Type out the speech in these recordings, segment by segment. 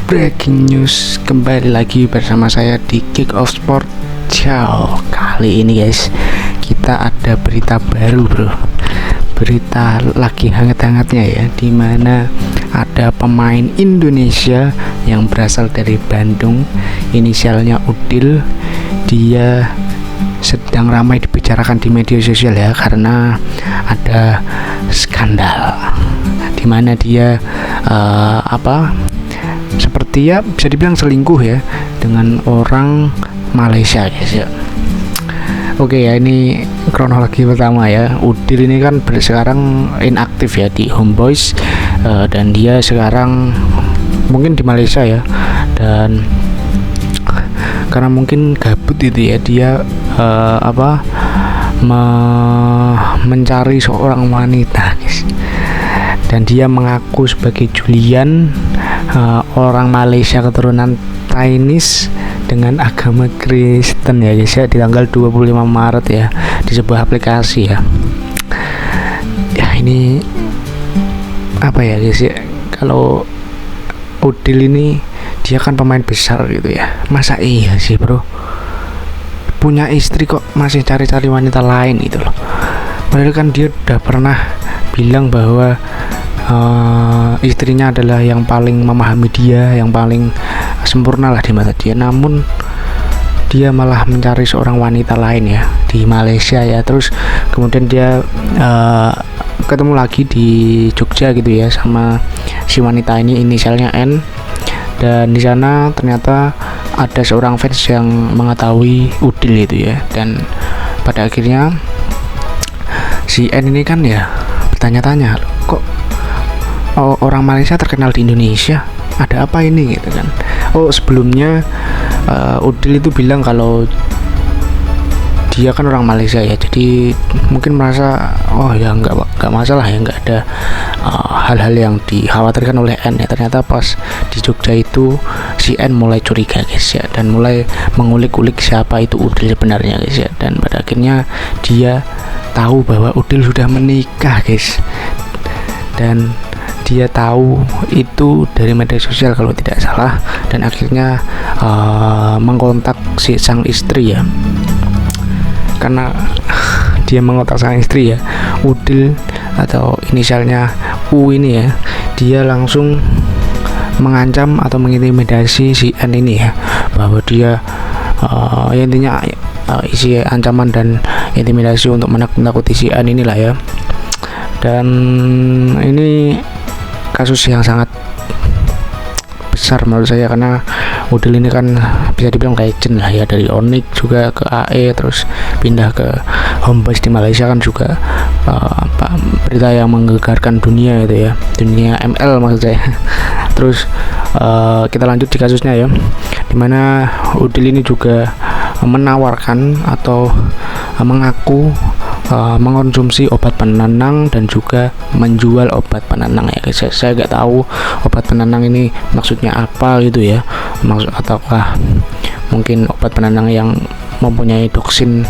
Breaking news, kembali lagi bersama saya di Kick Off Sport. Ciao. Kali ini guys, kita ada berita baru bro. Berita lagi hangat-hangatnya ya, dimana ada pemain Indonesia yang berasal dari Bandung, inisialnya Udil. Dia sedang ramai dibicarakan di media sosial ya, karena ada skandal dimana dia seperti ya bisa dibilang selingkuh ya dengan orang Malaysia guys ya. Oke ya, ini kronologi pertama ya. Udil ini kan sekarang inaktif ya di Homeboyz, dan dia sekarang mungkin di Malaysia ya, dan karena mungkin gabut itu ya, dia mencari seorang wanita guys, dan dia mengaku sebagai Julian, orang Malaysia keturunan Chinese dengan agama Kristen ya guys ya, di tanggal 25 Maret ya, di sebuah aplikasi ya. Ya ini apa ya guys ya, kalau Udil ini dia kan pemain besar gitu ya, masa iya sih bro, punya istri kok masih cari-cari wanita lain gitu loh. Padahal kan dia udah pernah bilang bahwa istrinya adalah yang paling memahami dia, yang paling sempurna lah di mata dia. Namun dia malah mencari seorang wanita lain ya di Malaysia ya. Terus kemudian dia ketemu lagi di Jogja gitu ya sama si wanita ini, inisialnya N. Dan di sana ternyata ada seorang fans yang mengetahui Udil itu ya, dan pada akhirnya si N ini kan ya bertanya-tanya, kok orang Malaysia terkenal di Indonesia, ada apa ini gitu kan. Sebelumnya Udil itu bilang kalau dia kan orang Malaysia ya, jadi mungkin merasa ya nggak masalah ya, nggak ada hal-hal yang dikhawatirkan oleh N ya. Ternyata pas di Jogja itu si N mulai curiga guys ya, dan mulai mengulik-ulik siapa itu Udil sebenarnya guys ya, dan pada akhirnya dia tahu bahwa Udil sudah menikah guys, dan dia tahu itu dari media sosial kalau tidak salah, dan akhirnya mengkontak si sang istri ya. Karena dia mengontak sang istri ya, Udil atau inisialnya U ini ya, dia langsung mengancam atau mengintimidasi si N ini ya, bahwa dia ya intinya isi ancaman dan intimidasi untuk menakut-nakuti si N inilah ya. Dan ini kasus yang sangat besar menurut saya, karena Udil ini kan bisa dibilang legend lah ya, dari Onyx juga ke AE, terus pindah ke Homeboyz di Malaysia kan juga berita yang menggegarkan dunia itu ya, dunia ML maksud saya. Terus kita lanjut di kasusnya ya, dimana Udil ini juga menawarkan atau mengaku mengonsumsi obat penenang dan juga menjual obat penenang ya guys. Saya nggak tahu obat penenang ini maksudnya apa gitu ya, ataukah mungkin obat penenang yang mempunyai toksin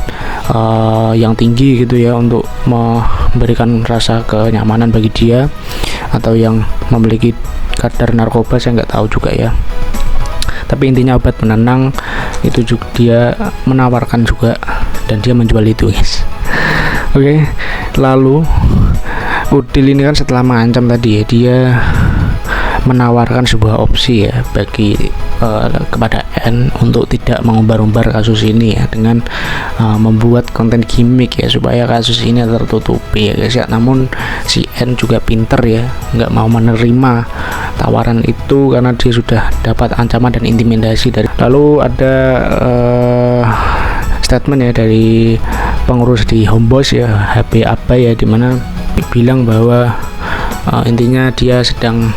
yang tinggi gitu ya, untuk memberikan rasa kenyamanan bagi dia, atau yang memiliki kadar narkoba, saya nggak tahu juga ya. Tapi intinya obat penenang itu juga dia menawarkan juga, dan dia menjual itu guys. Oke, lalu Udil ini kan setelah mengancam tadi ya, dia menawarkan sebuah opsi ya bagi kepada N untuk tidak mengumbar-umbar kasus ini ya, dengan membuat konten gimmick ya, supaya kasus ini tertutupi ya guys ya. Namun si N juga pinter ya, nggak mau menerima tawaran itu karena dia sudah dapat ancaman dan intimidasi dari. Lalu ada statement ya dari pengurus di Homeboyz ya, HP apa ya, dimana bilang bahwa intinya dia sedang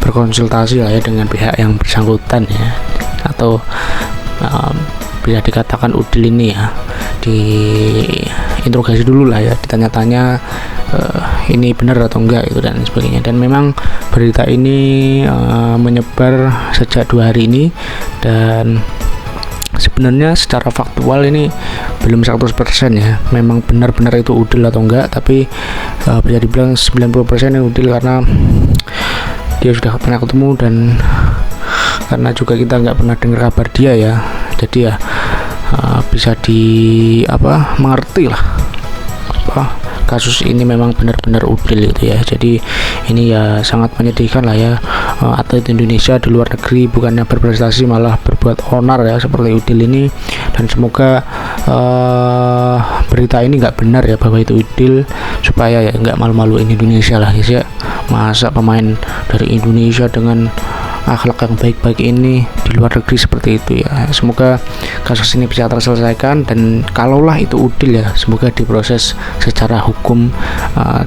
berkonsultasi lah ya dengan pihak yang bersangkutan ya, atau bisa dikatakan Udil ini ya diinterogasi dulu lah ya, ditanya-tanya ini benar atau enggak itu dan sebagainya. Dan memang berita ini menyebar sejak 2 hari ini, dan sebenarnya secara faktual ini belum 100% ya, memang benar-benar itu Udil atau enggak, tapi bisa dibilang 90% ini Udil, karena dia sudah pernah ketemu, dan karena juga kita nggak pernah dengar kabar dia ya, jadi ya bisa mengerti lah kasus ini memang benar-benar udil gitu ya. Jadi ini ya sangat menyedihkan lah ya, atlet Indonesia di luar negeri bukannya berprestasi malah berbuat onar ya seperti udil ini. Dan semoga berita ini nggak benar ya bahwa itu udil, supaya ya nggak malu-maluin Indonesia lah guys ya. Masa pemain dari Indonesia dengan akhlak yang baik-baik ini di luar negeri seperti itu ya. Semoga kasus ini bisa terselesaikan, dan kalaulah itu udil ya, semoga diproses secara hukum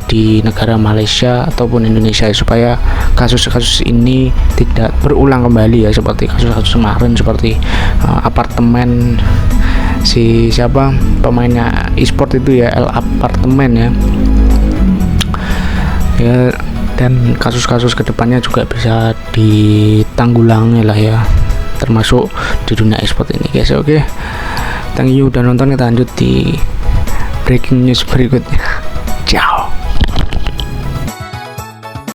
di negara Malaysia ataupun Indonesia ya, supaya kasus-kasus ini tidak berulang kembali ya, seperti kasus-kasus kemarin seperti apartemen pemainnya e-sport itu ya, Apartemen ya, dan kasus-kasus kedepannya juga bisa ditanggulangi lah ya, termasuk di dunia e-sport ini guys. Oke, thank you udah nonton, kita lanjut di breaking news berikutnya. Ciao.